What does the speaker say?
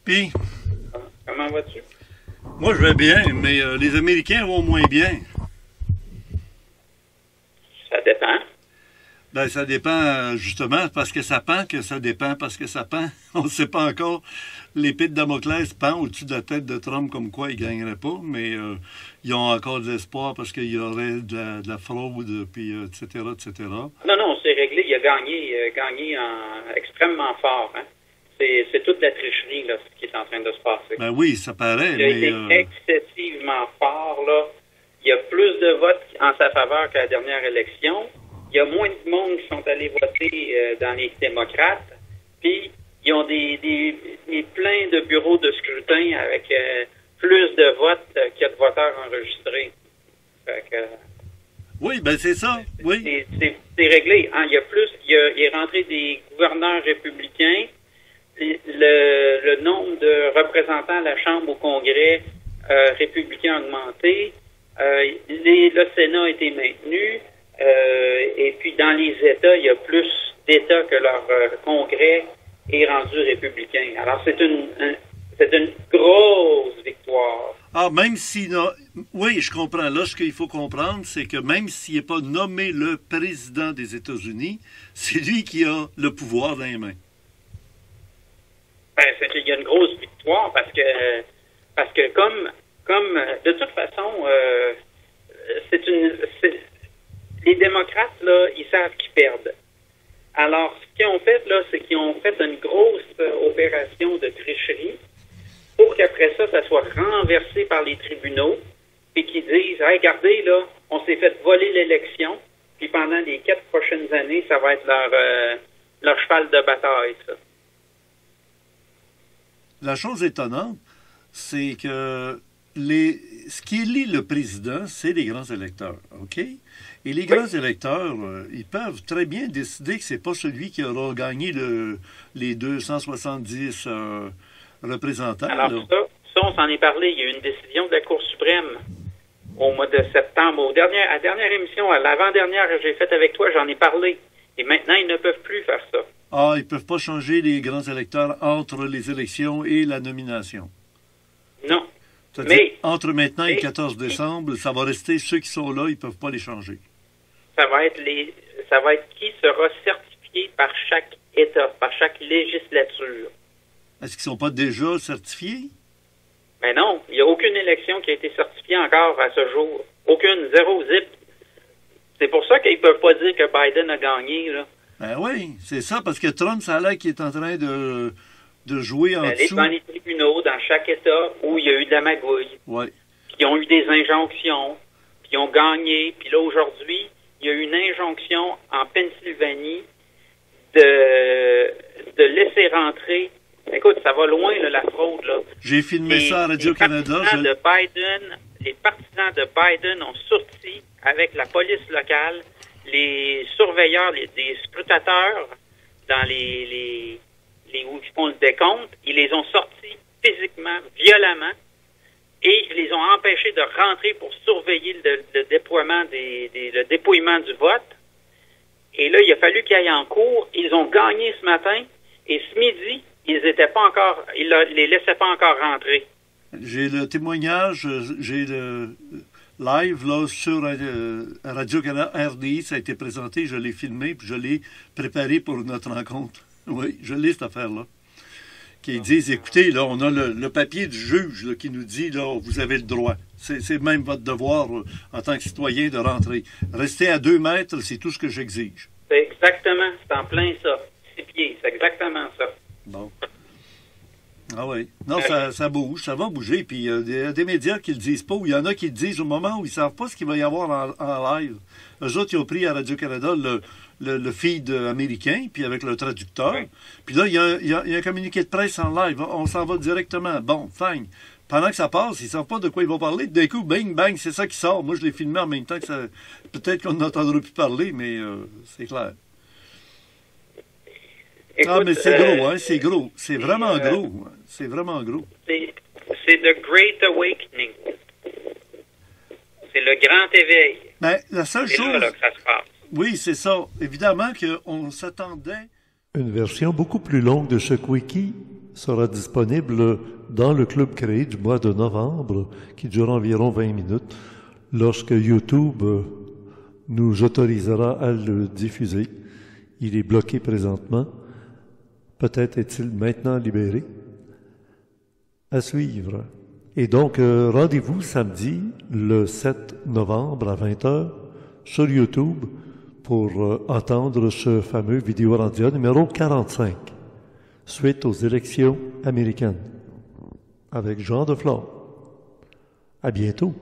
Puis, Comment vas-tu? moi, je vais bien, mais les Américains vont moins bien. Ça dépend. Ben, ça dépend, justement, parce que ça pend, que ça dépend, parce que ça pend. On ne sait pas encore. L'épée de Damoclès pend au-dessus de la tête de Trump, comme quoi il ne gagnerait pas, mais ils ont encore de l'espoir parce qu'il y aurait de la fraude, puis etc., etc. Non, c'est réglé. Il a gagné extrêmement fort. Hein? C'est toute la tricherie, là, ce qui est en train de se passer. Ben oui, ça paraît, Il a été excessivement fort, là. Il y a plus de votes en sa faveur qu'à la dernière élection. Il y a moins de monde qui sont allés voter dans les démocrates. Puis, ils ont des plein de bureaux de scrutin avec plus de votes qu'il y a de voteurs enregistrés. Fait que, oui, ben c'est ça, oui. c'est réglé. Hein? Il est rentré des gouverneurs républicains. Le nombre de représentants à la Chambre au Congrès républicain a augmenté. Le Sénat a été maintenu. Et puis, dans les États, il y a plus d'États que leur Congrès est rendu républicain. Alors, c'est une grosse victoire. Ah, même si... Oui, je comprends. Là, ce qu'il faut comprendre, c'est que même s'il n'est pas nommé le président des États-Unis, c'est lui qui a le pouvoir dans les mains. Ben, c'est qu'il y a une grosse victoire parce que comme de toute façon, les démocrates, là, ils savent qu'ils perdent. Alors, ce qu'ils ont fait, là, c'est qu'ils ont fait une grosse opération de tricherie pour qu'après ça soit renversé par les tribunaux et qu'ils disent, hey, regardez, là, on s'est fait voler l'élection, puis pendant les 4 prochaines années, ça va être leur cheval de bataille, ça. La chose étonnante, c'est que ce qui élit le président, c'est les grands électeurs, OK? Et les grands électeurs, ils peuvent très bien décider que c'est pas celui qui aura gagné les 270 représentants. Alors ça, on s'en est parlé. Il y a eu une décision de la Cour suprême au mois de septembre. À la dernière émission, à l'avant-dernière que j'ai faite avec toi, j'en ai parlé. Et maintenant, ils ne peuvent plus faire ça. Ah, ils peuvent pas changer les grands électeurs entre les élections et la nomination. Non. C'est-à-dire, entre maintenant et le 14 décembre, ça va rester ceux qui sont là, ils peuvent pas les changer. Ça va être qui sera certifié par chaque État, par chaque législature. Est-ce qu'ils sont pas déjà certifiés? Mais non, il n'y a aucune élection qui a été certifiée encore à ce jour. Aucune, zéro, zip. C'est pour ça qu'ils ne peuvent pas dire que Biden a gagné, là. Ben oui, c'est ça, parce que Trump, ça a l'air qu'il est en train de jouer en dessous. Dans les tribunaux, dans chaque État où il y a eu de la magouille. Oui. Puis ils ont eu des injonctions, puis ils ont gagné. Puis là, aujourd'hui, il y a eu une injonction en Pennsylvanie de laisser rentrer. Écoute, ça va loin, là, la fraude, là. J'ai filmé ça à Radio-Canada. Les partisans de Biden ont sorti avec la police locale, les surveilleurs, des scrutateurs dans les où ils font le décompte, ils les ont sortis physiquement, violemment, et ils les ont empêchés de rentrer pour surveiller le déploiement le dépouillement du vote. Et là, il a fallu qu'ils aillent en cours. Ils ont gagné ce matin, et ce midi, ils les laissaient pas encore rentrer. J'ai le témoignage, j'ai le live là sur Radio-Canada RDI, ça a été présenté, je l'ai filmé, puis je l'ai préparé pour notre rencontre. Oui, je lis cette affaire-là. Qui disent, écoutez, là, on a le papier du juge là, qui nous dit, là, vous avez le droit. C'est même votre devoir en tant que citoyen de rentrer. Rester à 2 mètres, c'est tout ce que j'exige. C'est exactement, c'est en plein ça. 6 pieds, c'est exactement ça. Bon. Ah oui. Non, ça bouge, ça va bouger. Puis il y a des médias qui le disent pas, ou il y en a qui le disent au moment où ils savent pas ce qu'il va y avoir en live. Eux autres, ils ont pris à Radio-Canada le feed américain, puis avec le traducteur. Oui. Puis là, il y a un communiqué de presse en live. On s'en va directement. Bon, fine. Pendant que ça passe, ils ne savent pas de quoi ils vont parler. D'un coup, bang, bang, c'est ça qui sort. Moi, je l'ai filmé en même temps que ça. Peut-être qu'on n'entendra plus parler, mais c'est clair. Écoute, mais c'est gros, hein? C'est gros. C'est vraiment gros. C'est vraiment gros. C'est The Great Awakening. C'est le grand éveil. Ben, la seule chose. Là que ça se passe. Oui, c'est ça. Évidemment qu'on s'attendait. Une version beaucoup plus longue de ce Quickie sera disponible dans le club créé du mois de novembre, qui dure environ 20 minutes, lorsque YouTube nous autorisera à le diffuser. Il est bloqué présentement. Peut-être est-il maintenant libéré. À suivre. Et donc, rendez-vous samedi, le 7 novembre à 20h, sur YouTube, pour entendre ce fameux vidéo radio numéro 45, suite aux élections américaines, avec Jean Deflore. À bientôt.